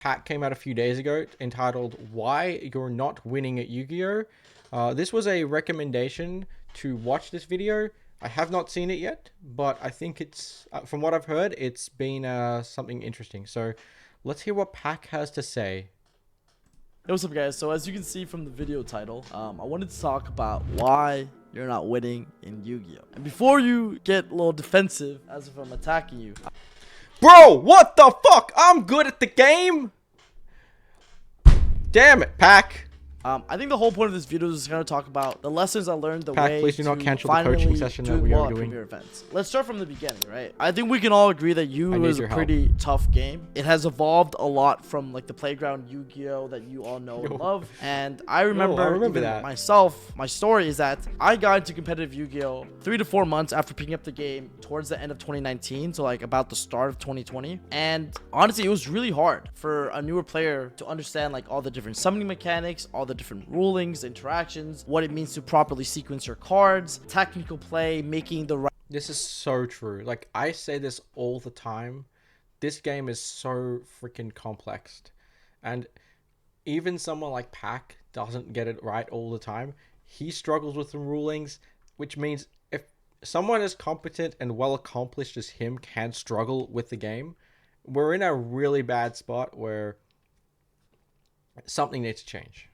Pack came out a few days ago entitled "Why You're Not Winning at Yu-Gi-Oh!" This was a recommendation to watch this video. I have not seen it yet, but I think it's from what I've heard, it's been something interesting. So let's hear what Pack has to say. Hey, what's up, guys? So as you can see from the video title, I wanted to talk about why you're not winning in Yu-Gi-Oh! And before you get a little defensive as if I'm attacking you, Bro, what the fuck? I'm good at the game. Damn it, Pack. I think the whole point of this video is going to talk about the lessons I learned the Pack, way please do not to cancel the finally coaching session that do we are well at doing. Premier events. Let's start from the beginning, right? I think we can all agree that Yu I need was a your help. pretty tough game. It has evolved a lot from like the playground Yu-Gi-Oh! That you all know and Yo. love. And I remember, even that. myself, my story is that I got into competitive Yu-Gi-Oh! 3 to 4 months after picking up the game towards the end of 2019, so like about the start of 2020. And honestly, it was really hard for a newer player to understand like all the different summoning mechanics, all the different rulings, interactions, what it means to properly sequence your cards, technical play, making the right. This is so true. Like, I say this all the time. This game is so freaking complex. And even someone like Pack doesn't get it right all the time. He struggles with some rulings, which means if someone as competent and well accomplished as him can struggle with the game, we're in a really bad spot where something needs to change.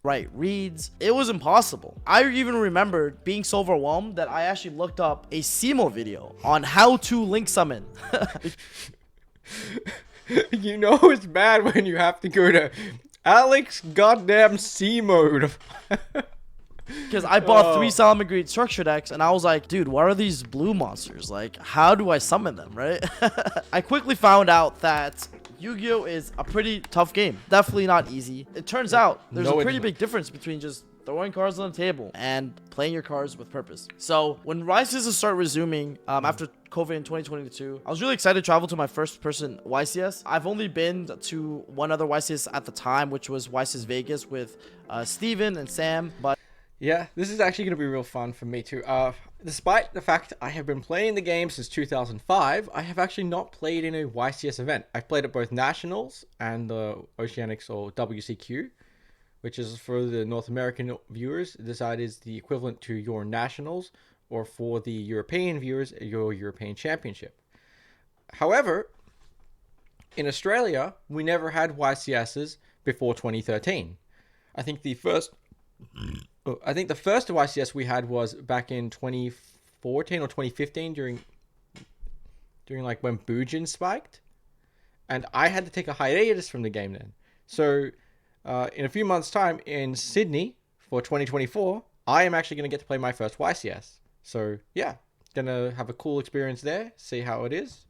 Right reads. It was impossible. I even remember being so overwhelmed that I actually looked up a SEMO video on how to link summon. You know it's bad when you have to go to Alex goddamn C mode. Because I bought 3 Salamangreat structure decks and I was like, dude, what are these blue monsters? Like, how do I summon them, right? I quickly found out that Yu-Gi-Oh! Is a pretty tough game. Definitely not easy. It turns out there's No, a it pretty isn't. big difference between just throwing cards on the table and playing your cards with purpose. So when YCS start resuming after COVID in 2022, I was really excited to travel to my first person YCS. I've only been to one other YCS at the time, which was YCS Vegas with Steven and Sam, but Yeah, this is actually going to be real fun for me too. Despite the fact I have been playing the game since 2005, I have actually not played in a YCS event. I've played at both Nationals and the Oceanics or WCQ, which is for the North American viewers. This side is the equivalent to your Nationals, or for the European viewers, your European Championship. However, in Australia, we never had YCSs before 2013. I think the first YCS we had was back in 2014 or 2015 during like when Bujin spiked, and I had to take a hiatus from the game then. So in a few months' time in Sydney for 2024, I am actually going to get to play my first YCS. So yeah, gonna have a cool experience there, see how it is.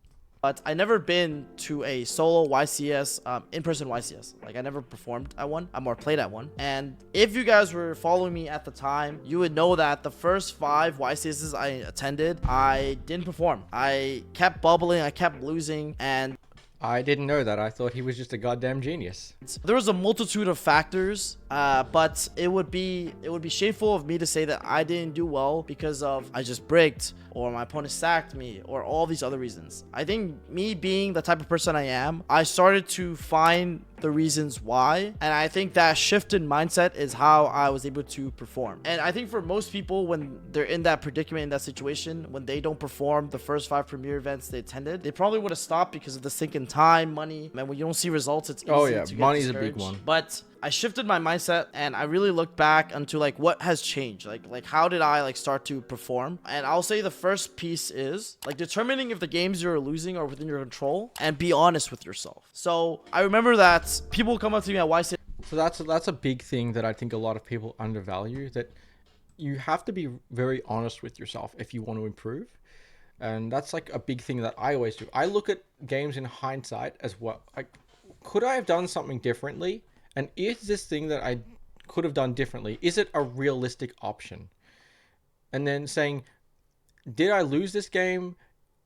I never been to a solo YCS, in-person YCS. Like, I never performed at one. I more played at one. And if you guys were following me at the time, you would know that the first 5 YCSs I attended, I didn't perform. I kept bubbling, I kept losing, and I didn't know that. I thought he was just a goddamn genius. there was a multitude of factors, but it would be shameful of me to say that I didn't do well because of I just bricked or my opponent sacked me or all these other reasons. I think me being the type of person I am, I started to find the reasons why, and I think that shift in mindset is how I was able to perform. And I think for most people, when they're in that predicament, in that situation, when they don't perform the first 5 premier events they attended, they probably would have stopped because of the sink in time, money. And when you don't see results, it's easy to get money's a big discouraged. one. But I shifted my mindset and I really looked back into like what has changed, like how did I like start to perform. And I'll say the first piece is like determining if the games you're losing are within your control and be honest with yourself. So I remember that people come up to me at YC. So that's a big thing that I think a lot of people undervalue, that you have to be very honest with yourself if you want to improve. And that's like a big thing that I always do. I look at games in hindsight as well. Like, could I have done something differently? And is this thing that I could have done differently, is it a realistic option? And then saying, did I lose this game,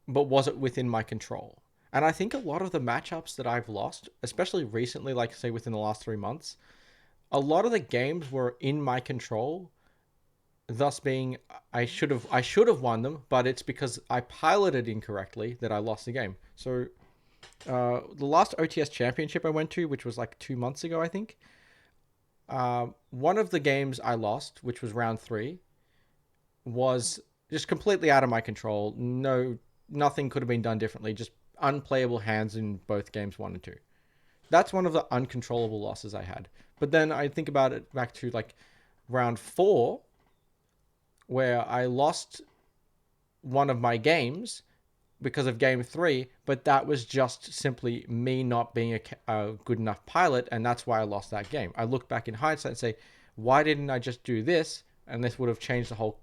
but was it within my control? And I think a lot of the matchups that I've lost, especially recently, like say within the last 3 months, a lot of the games were in my control, thus being I should have won them, but it's because I piloted incorrectly that I lost the game. So The last OTS championship I went to, which was like 2 months ago, I think. One of the games I lost, which was round 3, was just completely out of my control. No, nothing could have been done differently. Just unplayable hands in both games 1 and 2. That's one of the uncontrollable losses I had. But then I think about it back to like round 4, where I lost one of my games because of game 3, but that was just simply me not being a good enough pilot, and that's why I lost that game. I look back in hindsight and say, why didn't I just do this? And this would have changed the whole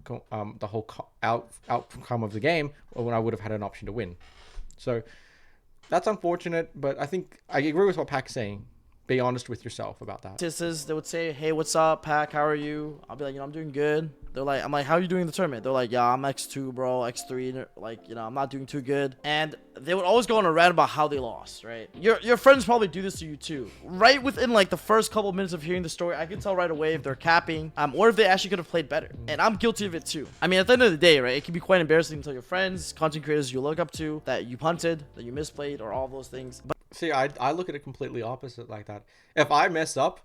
outcome of the game, or when I would have had an option to win. So that's unfortunate, but I think I agree with what Pac's saying. Be honest with yourself about that. They would say, hey, what's up, Pac? How are you? I'll be like, I'm doing good. I'm like, how are you doing in the tournament? They're like, yeah, I'm X2, bro, X3. Like, I'm not doing too good. And they would always go on a rant about how they lost, right? Your friends probably do this to you too. Right within like the first couple of minutes of hearing the story, I can tell right away if they're capping, or if they actually could have played better. And I'm guilty of it too. I mean, at the end of the day, right, it can be quite embarrassing to tell your friends, content creators you look up to, that you punted, that you misplayed, or all those things. But see, I look at it completely opposite like that. If I mess up,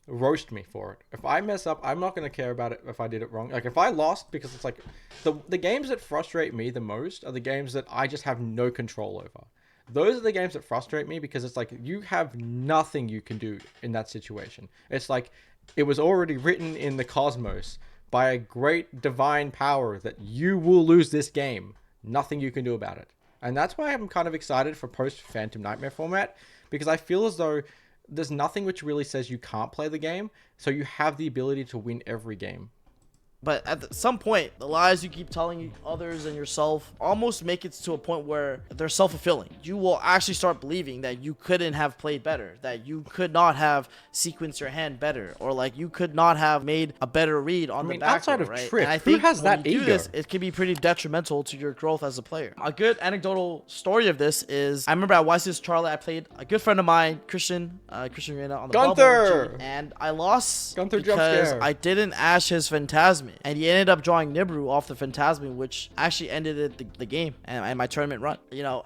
roast me for it. If I mess up, I'm not going to care about it if I did it wrong. Like, if I lost, because it's like the games that frustrate me the most are the games that I just have no control over. Those are the games that frustrate me, because it's like you have nothing you can do in that situation. It's like it was already written in the cosmos by a great divine power that you will lose this game. Nothing you can do about it. And that's why I'm kind of excited for post Phantom Nightmare format, because I feel as though there's nothing which really says you can't play the game, so you have the ability to win every game. But at some point, the lies you keep telling others and yourself almost make it to a point where they're self-fulfilling. You will actually start believing that you couldn't have played better, that you could not have sequenced your hand better, or like you could not have made a better read on the back outside row, of right? Trick, And I think who has when that you do ego? this, it can be pretty detrimental to your growth as a player. A good anecdotal story of this is, I remember at YCS Charlotte, I played a good friend of mine, Christian Reina, on the Gunther! bubble, and I lost Gunther jump because scare. I didn't ash his Phantasme, and he ended up drawing Nibru off the Phantasme, which actually ended the game and my tournament run,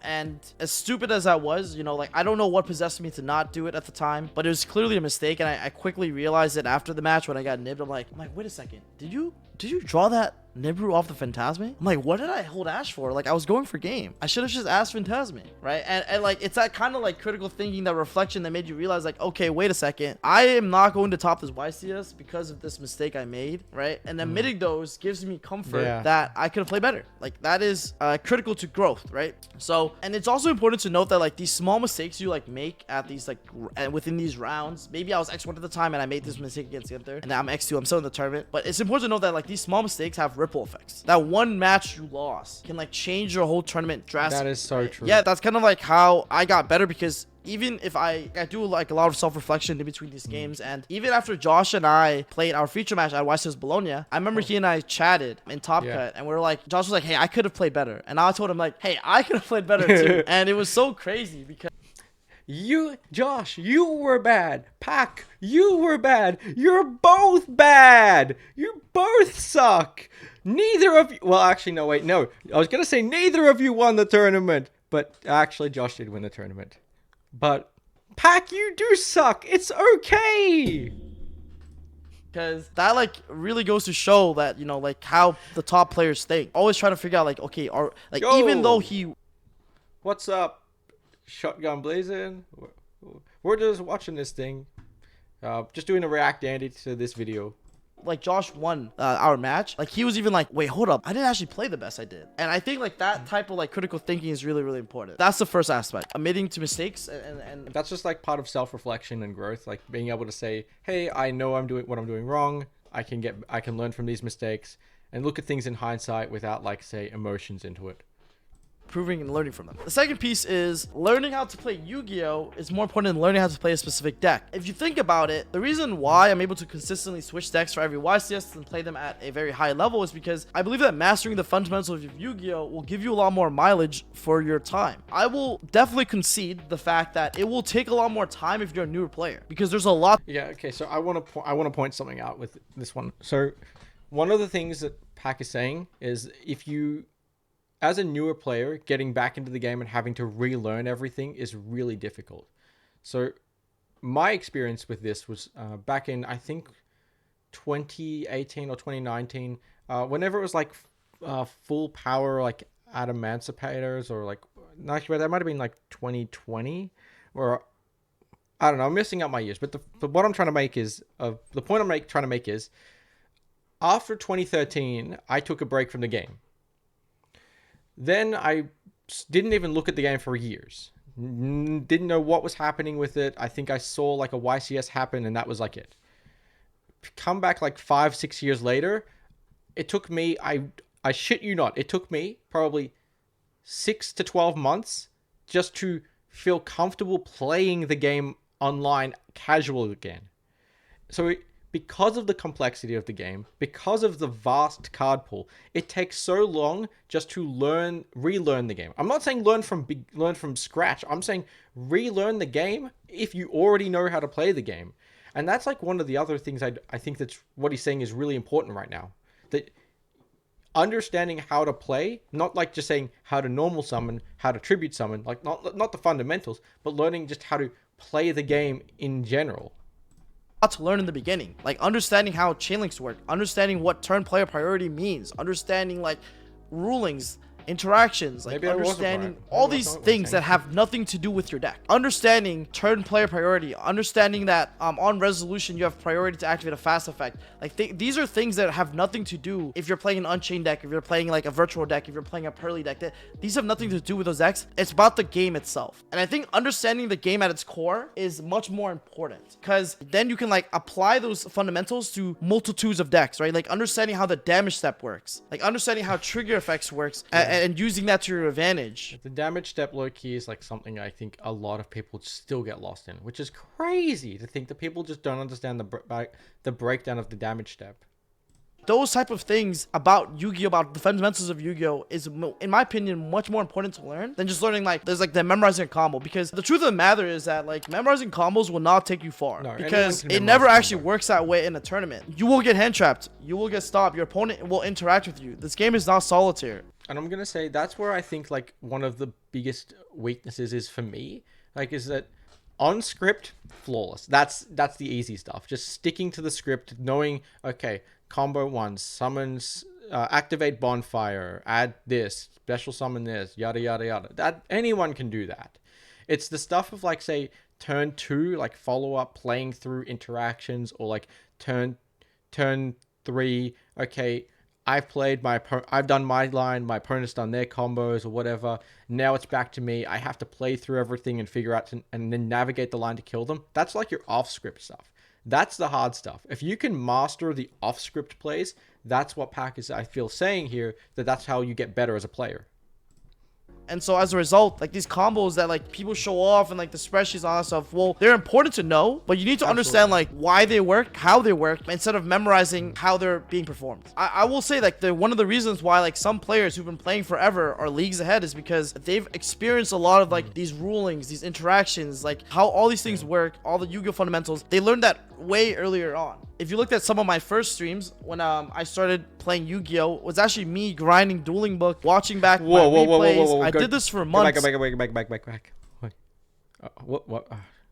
and as stupid as that was, like, I don't know what possessed me to not do it at the time, but it was clearly a mistake, and I quickly realized it after the match when I got nibbed. I'm like, wait a second, did you draw that Nibru off the Phantasme? I'm like, what did I hold Ash for? Like, I was going for game. I should have just asked Phantasme, right? And like, it's that kind of like critical thinking, that reflection that made you realize, like, okay, wait a second, I am not going to top this YCS because of this mistake I made, right? And admitting those gives me comfort that I could have played better. Like, that is critical to growth, right? So, and it's also important to note that like these small mistakes you like make at these like within these rounds, maybe I was X1 at the time and I made this mistake against Gunther, and now I'm X2, I'm still in the tournament, but it's important to know that like these small mistakes have ripple effects. That one match you lost can like change your whole tournament drastically. That is so true. Yeah, that's kind of like how I got better, because even if I do like a lot of self-reflection in between these games, and even after Josh and I played our feature match at YCS Bologna, I remember he and I chatted in Top Cut, and we were like, Josh was like, hey, I could have played better, and I told him like, hey, I could have played better too. And it was so crazy because Josh, you were bad. Pac, you were bad. You're both bad. You both suck. Neither of you... Well, actually, no, wait, no. I was going to say neither of you won the tournament. But actually, Josh did win the tournament. But, Pac, you do suck. It's okay. because that like really goes to show that, like how the top players think. Always try to figure out like, okay, or like, even though he... What's up? Shotgun blazing. We're just watching this thing. Just doing a react Andy to this video. Like Josh won our match, like he was even like, wait, hold up, I didn't actually play the best I did. And I think like that type of like critical thinking is really, really important. That's the first aspect, admitting to mistakes, and that's just like part of self-reflection and growth, like being able to say, hey, I know I'm doing what I'm doing wrong. I can learn from these mistakes and look at things in hindsight without like, say, emotions into it. Improving and learning from them. The second piece is learning how to play Yu-Gi-Oh! Is more important than learning how to play a specific deck. If you think about it, the reason why I'm able to consistently switch decks for every YCS and play them at a very high level is because I believe that mastering the fundamentals of Yu-Gi-Oh! Will give you a lot more mileage for your time. I will definitely concede the fact that it will take a lot more time if you're a newer player, because there's a lot. Yeah, okay, so I want to point something out with this one. So one of the things that Pac is saying is, if you as a newer player, getting back into the game and having to relearn everything is really difficult. So my experience with this was back in, I think, 2018 or 2019, whenever it was like full power, like Adamantimators, or like, no, actually, that might have been like 2020, or I don't know, I'm messing up my years. But what I'm trying to make is, the point trying to make is, after 2013, I took a break from the game. Then I didn't even look at the game for years. Didn't know what was happening with it. I think I saw like a YCS happen, and that was like it. Come back like 5-6 years later, it took me, I shit you not, it took me probably 6 to 12 months just to feel comfortable playing the game online casual again. So because of the complexity of the game, because of the vast card pool, it takes so long just to relearn the game. I'm not saying learn from scratch. I'm saying relearn the game if you already know how to play the game. And that's like one of the other things I think that's what he's saying is really important right now. That understanding how to play, not like just saying how to normal summon, how to tribute summon, like not the fundamentals, but learning just how to play the game in general. To learn in the beginning, like understanding how chain links work, understanding what turn player priority means, understanding like rulings, interactions, like understanding all these things that have nothing to do with your deck, understanding turn player priority, understanding that on resolution you have priority to activate a fast effect. Like these are things that have nothing to do if you're playing an Unchained deck, if you're playing like a virtual deck, if you're playing a Pearly deck. These have nothing to do with those decks. It's about the game itself. And I think understanding the game at its core is much more important, because then you can like apply those fundamentals to multitudes of decks, right? Like understanding how the damage step works, like understanding how trigger effects works, and using that to your advantage. The damage step low-key is like something I think a lot of people still get lost in, which is crazy to think that people just don't understand the breakdown of the damage step. Those type of things about Yu-Gi-Oh, about the fundamentals of Yu-Gi-Oh is, in my opinion, much more important to learn than just learning like there's like the memorizing a combo. Because the truth of the matter is that like memorizing combos will not take you far, because it never actually works that way in a tournament. You will get hand trapped, you will get stopped, your opponent will interact with you. This game is not solitaire. And I'm gonna say that's where I think like one of the biggest weaknesses is for me, like, is that on script, flawless. That's the easy stuff. Just sticking to the script, knowing, okay, combo 1, summons, activate bonfire, add this, special summon this, yada yada yada. That anyone can do that. It's the stuff of like, say, turn 2, like follow up, playing through interactions, or like turn 3. Okay, I've done my line, my opponent's done their combos or whatever. Now it's back to me. I have to play through everything and figure out and then navigate the line to kill them. That's like your off-script stuff. That's the hard stuff. If you can master the off-script plays, that's what Pack is, I feel, saying here, that's how you get better as a player. And so as a result, like these combos that like people show off and like the spreadsheets and all that stuff, well, they're important to know, but you need to understand like why they work, how they work, instead of memorizing how they're being performed. I will say like one of the reasons why like some players who've been playing forever are leagues ahead is because they've experienced a lot of like these rulings, these interactions, like how all these things work, all the Yu-Gi-Oh fundamentals. They learned that way earlier on. If you looked at some of my first streams when I started playing Yu-Gi-Oh, it was actually me grinding Dueling Book, watching back my replays. I did this for months. Go back. What?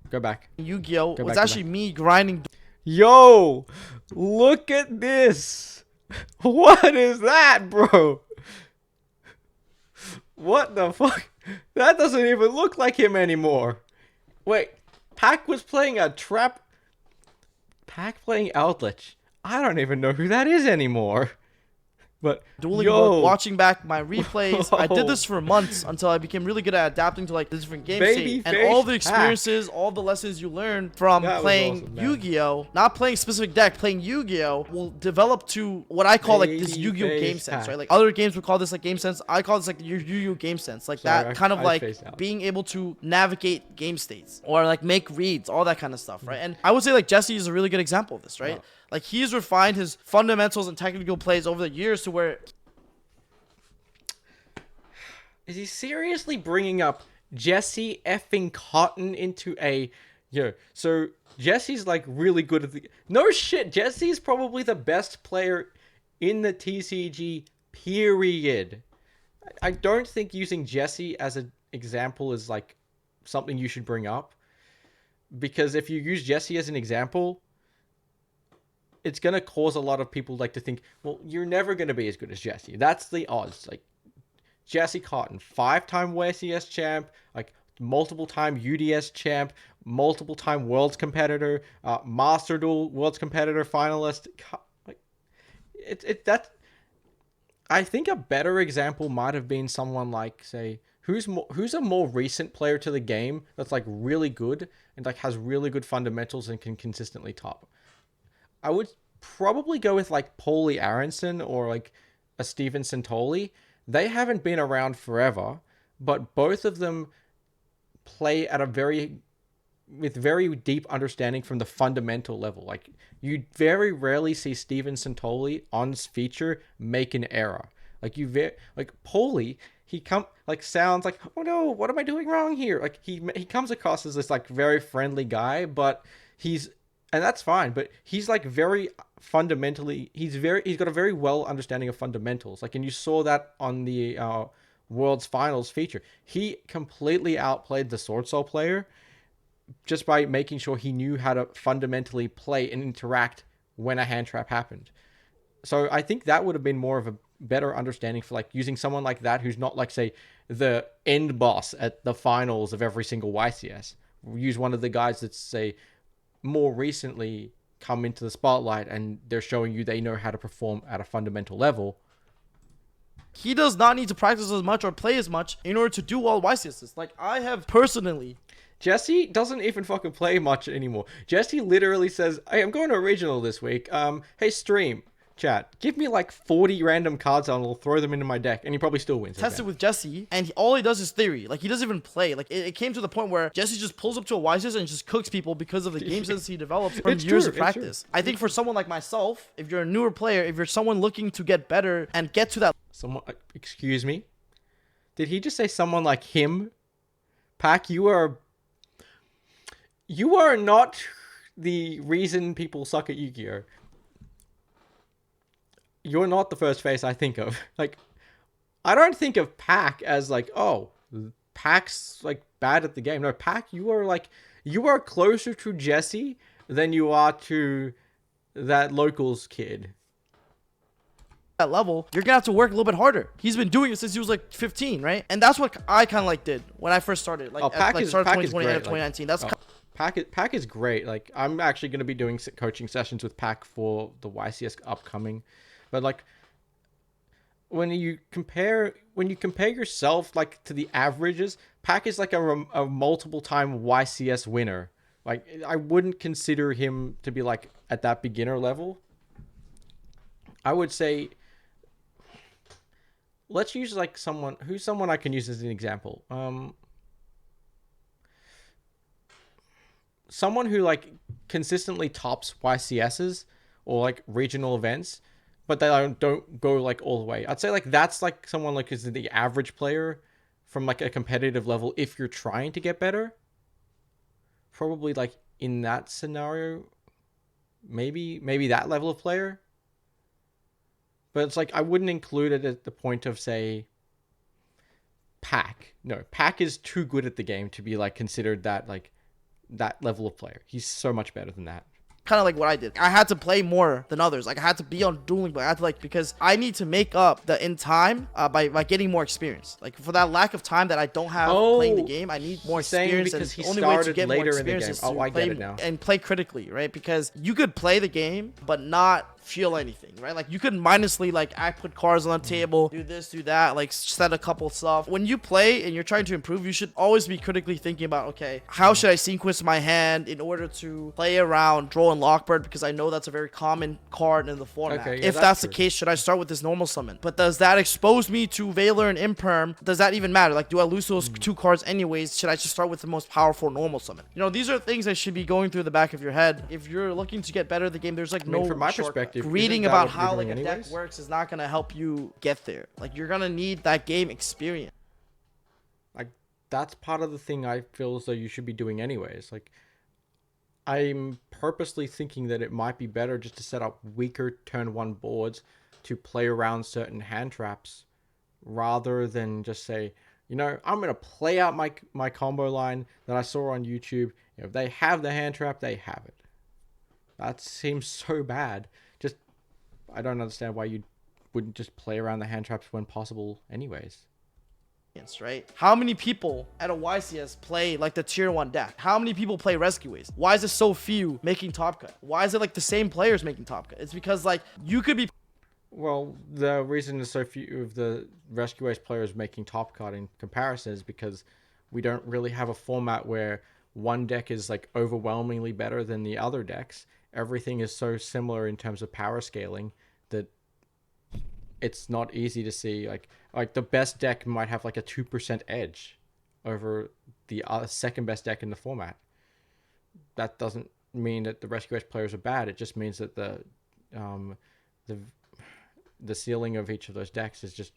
Go back. Yu-Gi-Oh was actually me grinding. Yo, look at this. What is that, bro? What the fuck? That doesn't even look like him anymore. Wait, Pack was playing a trap. Pack playing Outlet. I don't even know who that is anymore. But Dueling Book, watching back my replays. I did this for months until I became really good at adapting to like the different game states, and all the experiences, all the lessons you learn from playing Yu-Gi-Oh, not playing specific deck, playing Yu-Gi-Oh, will develop to what I call like this Yu-Gi-Oh game sense, right? Like other games would call this like game sense. I call this like your Yu-Gi-Oh game sense, like that kind of like being able to navigate game states or like make reads, all that kind of stuff, right? And I would say like Jesse is a really good example of this, right? Like he's refined his fundamentals and technical plays over the years to where... Is he seriously bringing up Jesse effing Cotton into a... So Jesse's like really good at the... No shit, Jesse's probably the best player in the TCG, period. I don't think using Jesse as an example is like something you should bring up, because if you use Jesse as an example, it's gonna cause a lot of people like to think, well, you're never gonna be as good as Jesse. That's the odds. Like Jesse Cotton, 5-time YCS champ, like multiple-time UDS champ, multiple-time Worlds competitor, Master Duel Worlds competitor finalist. Like it that I think a better example might have been someone like, say, who's a more recent player to the game that's like really good and like has really good fundamentals and can consistently top. I would probably go with like Paulie Aronson or like a Steven Santoli. They haven't been around forever, but both of them play at a very with very deep understanding from the fundamental level. Like you very rarely see Steven Santoli on feature make an error. Like like Paulie, he sounds like, oh no, what am I doing wrong here? Like he comes across as this like very friendly guy, but he's and that's fine. But he's like very fundamentally, he's got a very well understanding of fundamentals. Like, and you saw that on the World's Finals feature. He completely outplayed the Sword Soul player just by making sure he knew how to fundamentally play and interact when a hand trap happened. So I think that would have been more of a better understanding for like using someone like that who's not like, say, the end boss at the finals of every single YCS. Use one of the guys that's, say, more recently come into the spotlight and they're showing you they know how to perform at a fundamental level. He does not need to practice as much or play as much in order to do well YCSs. Like, I have personally... Jesse doesn't even fucking play much anymore. Jesse literally says, hey, I'm going to regional this week. Hey, stream, chat, give me like 40 random cards and I'll throw them into my deck, and he probably still wins. Tested with Jesse, and all he does is theory. Like, he doesn't even play. Like, it came to the point where Jesse just pulls up to a YCS and just cooks people because of the game sense he develops from years of practice. I think for someone like myself, if you're a newer player, if you're someone looking to get better and get to that... Someone, excuse me? Did he just say someone like him? Pack, you are not the reason people suck at Yu-Gi-Oh! You're not the first face I think of. Like, I don't think of Pack as like, oh, Pack's like bad at the game. No, Pack, you are closer to Jesse than you are to that locals kid. That level, you're gonna have to work a little bit harder. He's been doing it since he was like 15, right? And that's what I kind of like did when I first started. Like, Pack is 2020 great. and 2019. That's Pack is great. Like, I'm actually going to be doing coaching sessions with Pack for the YCS upcoming. But like, when you compare yourself like to the averages, Pack is like a multiple time YCS winner. Like, I wouldn't consider him to be like at that beginner level. I would say, let's use like someone I can use as an example. Someone who like consistently tops YCSs or like regional events, but they don't go like all the way. I'd say like that's like someone like is the average player from like a competitive level if you're trying to get better. Probably like in that scenario, maybe that level of player. But it's like I wouldn't include it at the point of, say, Pack. No, Pack is too good at the game to be like considered that level of player. He's so much better than that. Kind of like what I did. I had to play more than others. Like, I had to be on dueling, but I had to because I need to make up the in time by getting more experience. Like, for that lack of time that I don't have playing the game, I need more experience. Because and he the only way to started get more later in the experience game. is to Oh, I play get it now. and play critically, right? Because you could play the game but not feel anything, right? Like, you could mindlessly I put cards on the table, do this, do that, like set a couple stuff. When you play and you're trying to improve, you should always be critically thinking about, okay, how should I sequence my hand in order to play around Droll and Lockbird, because I know that's a very common card in the format. Okay, yeah, if that's the case, should I start with this normal summon? But does that expose me to Valor and Imperm? Does that even matter? Like, do I lose those two cards anyways? Should I just start with the most powerful normal summon? You know, these are things that should be going through the back of your head. If you're looking to get better at the game, there's no from my shortcut. perspective, Reading isn't that about what how you're like doing a deck anyways? works is not gonna help you get there. Like, you're gonna need that game experience. Like, that's part of the thing I feel as though you should be doing anyways. Like, I'm purposely thinking that it might be better just to set up weaker turn one boards to play around certain hand traps rather than just say, I'm gonna play out my combo line that I saw on YouTube. If they have the hand trap, they have it. That seems so bad. Just I don't understand why you wouldn't just play around the hand traps when possible, anyways. Right? How many people at a YCS play like the tier 1 deck? How many people play Rescue Waves? Why is it so few making top cut? Why is it like the same players making top cut? It's because like you could be. Well, the reason there's so few of the Rescue Ace players making top cut in comparison is because we don't really have a format where one deck is like overwhelmingly better than the other decks. Everything is so similar in terms of power scaling that it's not easy to see. Like the best deck might have like a 2% edge over the second best deck in the format. That doesn't mean that the Rescue Ace players are bad. It just means that the ceiling of each of those decks is just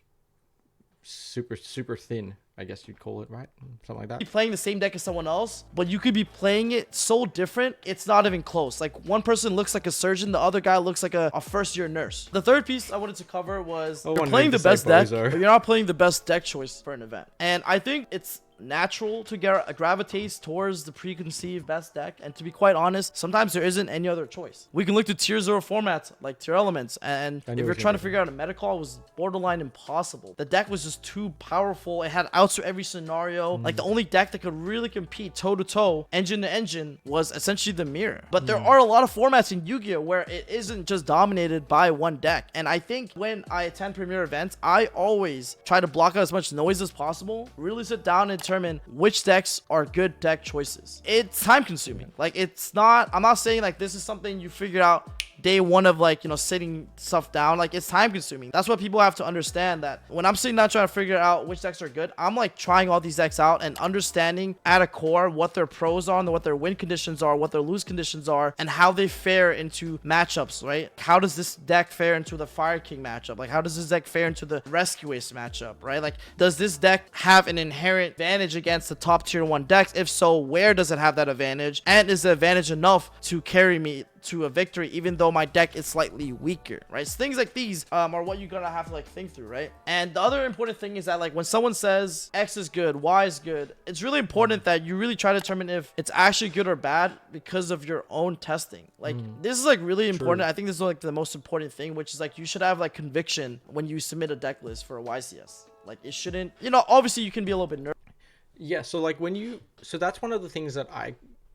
super thin, I guess you'd call it, right? Something like that. Be playing the same deck as someone else, but you could be playing it so different, it's not even close. Like one person looks like a surgeon, the other guy looks like a first-year nurse. The third piece I wanted to cover was you're playing the best deck, but you're not playing the best deck choice for an event. And I think it's natural to gravitate towards the preconceived best deck, and to be quite honest, sometimes there isn't any other choice. We can look to tier 0 formats like Tier Elements, and if you're trying to figure out a meta call, it was borderline impossible. The deck was just too powerful. It had outs for every scenario. Like the only deck that could really compete toe to toe, engine to engine, was essentially the mirror. But there are a lot of formats in Yu-Gi-Oh where it isn't just dominated by one deck, and I think when I attend premier events, I always try to block out as much noise as possible, really sit down and determine which decks are good deck choices. It's time consuming. Like I'm not saying like this is something you figure out day one of like, sitting stuff down. Like it's time consuming. That's what people have to understand, that when I'm sitting down trying to figure out which decks are good, I'm like trying all these decks out and understanding at a core what their pros are and what their win conditions are, what their lose conditions are, and how they fare into matchups, right? How does this deck fare into the Fire King matchup? Like how does this deck fare into the Rescue Ace matchup, right? Like does this deck have an inherent advantage against the top tier 1 decks? If so, where does it have that advantage? And is the advantage enough to carry me to a victory even though my deck is slightly weaker, right? So things like these are what you're gonna have to like think through, right? And the other important thing is that like when someone says X is good, Y is good, it's really important that you really try to determine if it's actually good or bad because of your own testing. Like this is like really important. I think this is like the most important thing, which is like you should have like conviction when you submit a deck list for a YCS. Like it shouldn't, obviously you can be a little bit nervous. Yeah, so like so that's one of the things that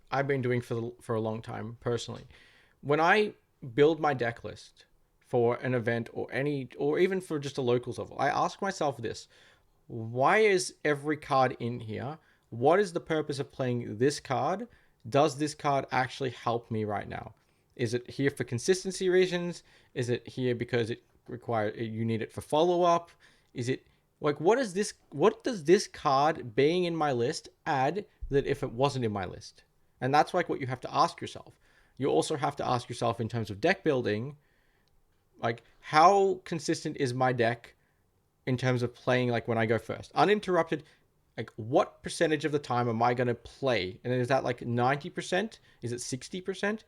I've been doing for a long time personally. When I build my deck list for an event or even for just a locals level, I ask myself this: why is every card in here? What is the purpose of playing this card? Does this card actually help me right now? Is it here for consistency reasons? Is it here because you need it for follow-up? Is it like what does this card being in my list add that if it wasn't in my list? And that's like what you have to ask yourself. You also have to ask yourself in terms of deck building, like how consistent is my deck in terms of playing like when I go first? Uninterrupted, like what percentage of the time am I going to play? And is that like 90%? Is it 60%?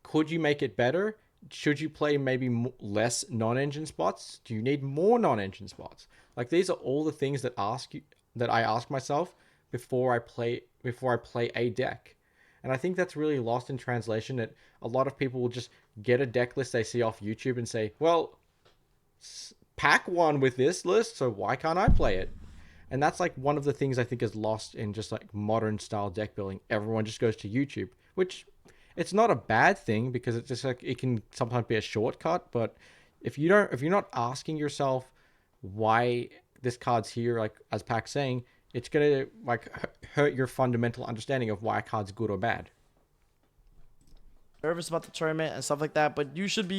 Could you make it better? Should you play maybe less non-engine spots? Do you need more non-engine spots? Like these are all the things that I ask myself before I play a deck. And I think that's really lost in translation, that a lot of people will just get a deck list they see off YouTube and say, well, pack one with this list, so why can't I play it? And that's like one of the things I think is lost in just like modern style deck building. Everyone just goes to YouTube, which it's not a bad thing because it's just like it can sometimes be a shortcut. But if you're not asking yourself why this card's here, like as Pac's saying, it's gonna like hurt your fundamental understanding of why a card's good or bad. Nervous about the tournament and stuff like that, but you should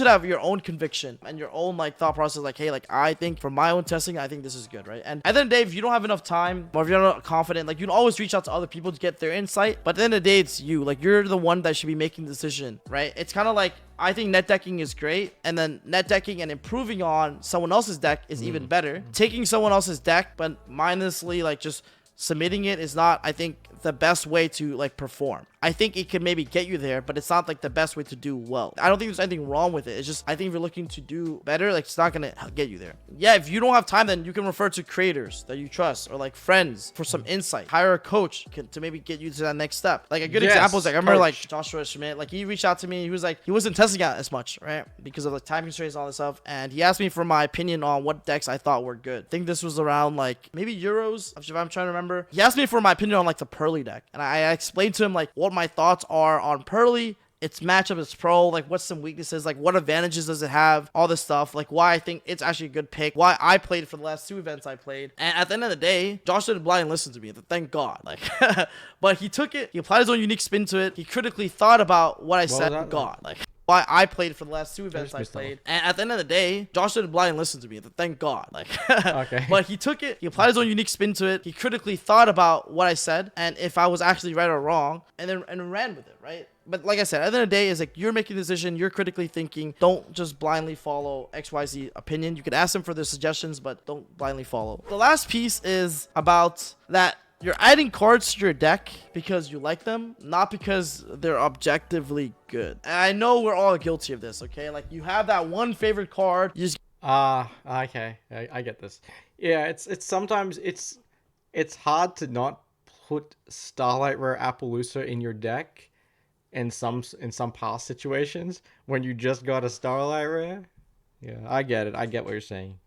have your own conviction and your own like thought process, like, hey, like I think from my own testing, I think this is good, right? And at the end of the day, if you don't have enough time or if you're not confident, like you can always reach out to other people to get their insight, but at the end of the day, it's you. Like you're the one that should be making the decision, right? It's kind of like, I think net decking is great, and then net decking and improving on someone else's deck is even better. Taking someone else's deck but mindlessly like just submitting it is not, I think, the best way to like perform. I think it can maybe get you there, but it's not like the best way to do well. I don't think there's anything wrong with it. It's just, I think if you're looking to do better, like it's not gonna get you there. Yeah, if you don't have time, then you can refer to creators that you trust or like friends for some insight. Hire a coach to maybe get you to that next step. Like a good example is like I remember like Joshua Schmidt, like he reached out to me. He was like, he wasn't testing out as much, right? Because of the time constraints and all this stuff. And he asked me for my opinion on what decks I thought were good. I think this was around like maybe Euros, if I'm trying to remember. He asked me for my opinion on like the Pearly deck. And I explained to him like what my thoughts are on Pearly, its matchup, its pro, like what's some weaknesses, like what advantages does it have, all this stuff, like why I think it's actually a good pick, why I played for the last 2 events I played. And at the end of the day, Josh didn't blind listen to me, thank God. Like, but he took it, he applied his own unique spin to it, he critically thought about what I said, God, like why I played for the last 2 events I played. And at the end of the day, Josh didn't blind listen to me, thank God. Like, okay. But he took it, he applied his own unique spin to it, he critically thought about what I said and if I was actually right or wrong, and then ran with it, right? But like I said, at the end of the day, is like you're making a decision, you're critically thinking. Don't just blindly follow XYZ opinion. You can ask them for their suggestions, but don't blindly follow. The last piece is about that you're adding cards to your deck because you like them, not because they're objectively good. And I know we're all guilty of this, okay? Like you have that one favorite card, you just okay. I get this. Yeah, it's sometimes it's hard to not put Starlight Rare Appaloosa in your deck in some past situations when you just got a Starlight Rare. Yeah, I get it. I get what you're saying.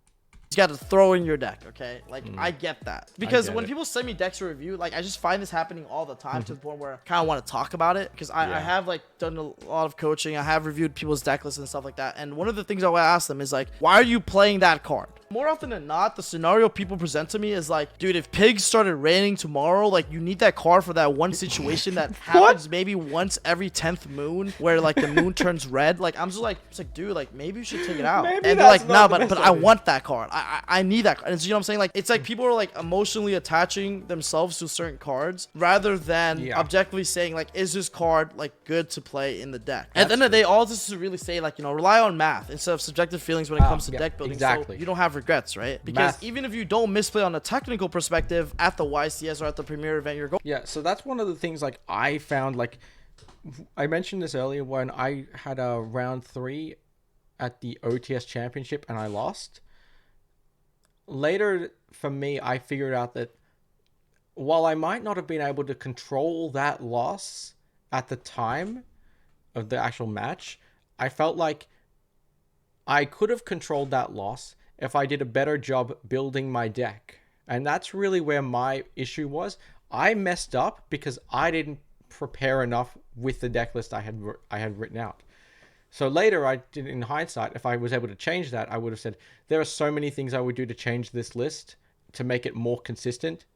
You got to throw in your deck, okay? Like, I get that. Because when people send me decks to review, like, I just find this happening all the time to the point where I kind of want to talk about it. Because I have, like, done a lot of coaching. I have reviewed people's deck lists and stuff like that. And one of the things I want to ask them is, like, why are you playing that card? More often than not, the scenario people present to me is like, dude, if pigs started raining tomorrow, like, you need that card for that one situation that happens maybe once every 10th moon where, like, the moon turns red. Like, I'm just like, it's like, dude, like, maybe you should take it out. Maybe and they're like, no, but I want that card. I need that card. And so, you know what I'm saying? Like, it's like people are, like, emotionally attaching themselves to certain cards rather than objectively saying, like, is this card, like, good to play in the deck? At the end of the day, all this is to really say, like, you know, rely on math instead of subjective feelings when it comes to deck building. Exactly. So you don't have regrets, right? Because even if you don't misplay on a technical perspective at the YCS or at the premier event you're going. Yeah, so that's one of the things like I found, like I mentioned this earlier when I had a round 3 at the OTS championship and I lost. Later for me, I figured out that while I might not have been able to control that loss at the time of the actual match, I felt like I could have controlled that loss if I did a better job building my deck. And that's really where my issue was. I messed up because I didn't prepare enough with the deck list I had written out. So later, in hindsight, if I was able to change that, I would have said, there are so many things I would do to change this list to make it more consistent.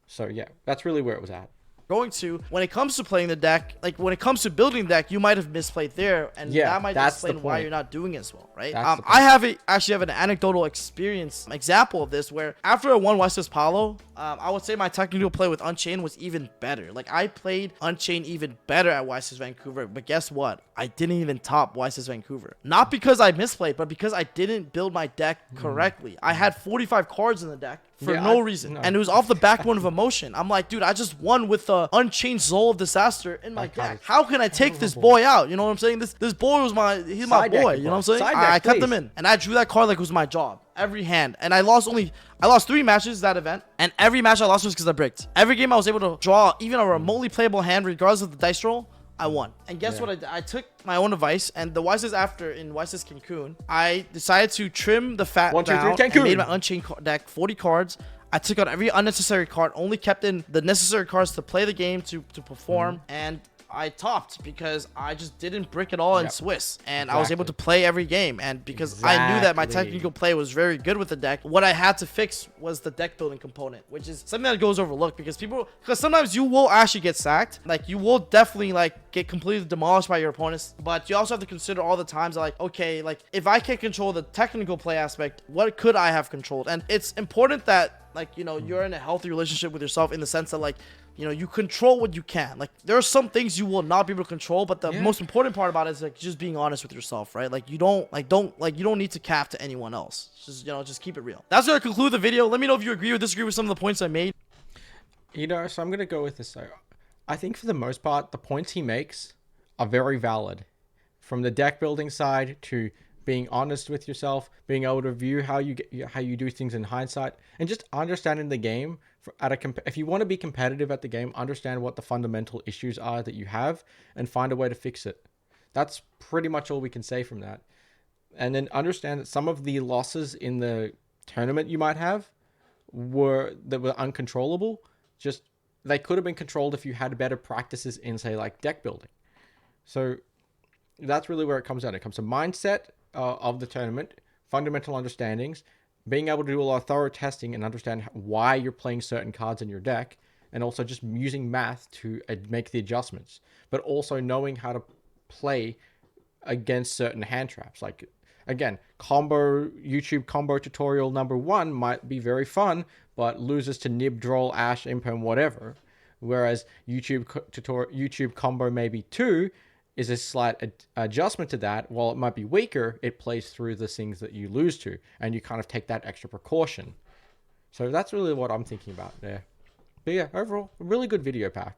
So yeah, that's really where it was at. Going to when it comes to playing the deck, like when it comes to building the deck, you might have misplayed there, and that might explain why you're not doing as well, right? I actually have an anecdotal example of this where after I won YCS Palo, I would say my technical play with Unchained was even better. Like I played Unchained even better at YCS Vancouver, but guess what? I didn't even top YCS Vancouver. Not because I misplayed, but because I didn't build my deck correctly. I had 45 cards in the deck for no reason. And it was off the backbone of emotion. I'm like, dude, I just won with the Unchained Soul of Disaster in my deck. How can I take this boy out? You know what I'm saying? This boy was he's my boy. You know what I'm saying? I kept him in. And I drew that card like it was my job. Every hand. And I lost 3 matches that event. And every match I lost was because I bricked. Every game I was able to draw even a remotely playable hand regardless of the dice roll, I won. And guess what I did? I took my own advice, and the YCS after in YCS Cancun, I decided to trim the fat down and made my Unchained deck 40 cards. I took out every unnecessary card, only kept in the necessary cards to play the game, to perform, and I topped because I just didn't brick at all in Swiss, and I was able to play every game. And because I knew that my technical play was very good with the deck, what I had to fix was the deck building component, which is something that goes overlooked because sometimes you will actually get sacked. Like you will definitely like get completely demolished by your opponents, but you also have to consider all the times like, okay, like if I can't control the technical play aspect, what could I have controlled? And it's important that, like, you know, you're in a healthy relationship with yourself in the sense that, like, you know, you control what you can. Like, there are some things you will not be able to control, but the most important part about it is, like, just being honest with yourself, right? Like, you don't need to cap to anyone else. Just, you know, just keep it real. That's gonna conclude the video. Let me know if you agree or disagree with some of the points I made. So I'm gonna go with this. So I think for the most part, the points he makes are very valid. From the deck building side to being honest with yourself, being able to view how you do things in hindsight, and just understanding the game. If you want to be competitive at the game, understand what the fundamental issues are that you have, and find a way to fix it. That's pretty much all we can say from that. And then understand that some of the losses in the tournament you might have were uncontrollable. Just they could have been controlled if you had better practices in, say, like deck building. So that's really where it comes down. It comes to mindset of the tournament, fundamental understandings, being able to do a lot of thorough testing and understand why you're playing certain cards in your deck, and also just using math to make the adjustments, but also knowing how to play against certain hand traps. Like, again, YouTube combo tutorial number 1 might be very fun, but loses to Nib, Droll, Ash, Imperm, whatever. Whereas YouTube combo maybe 2 is a slight adjustment to that. While it might be weaker, it plays through the things that you lose to, and you kind of take that extra precaution. So that's really what I'm thinking about there. But yeah, overall, a really good video pack.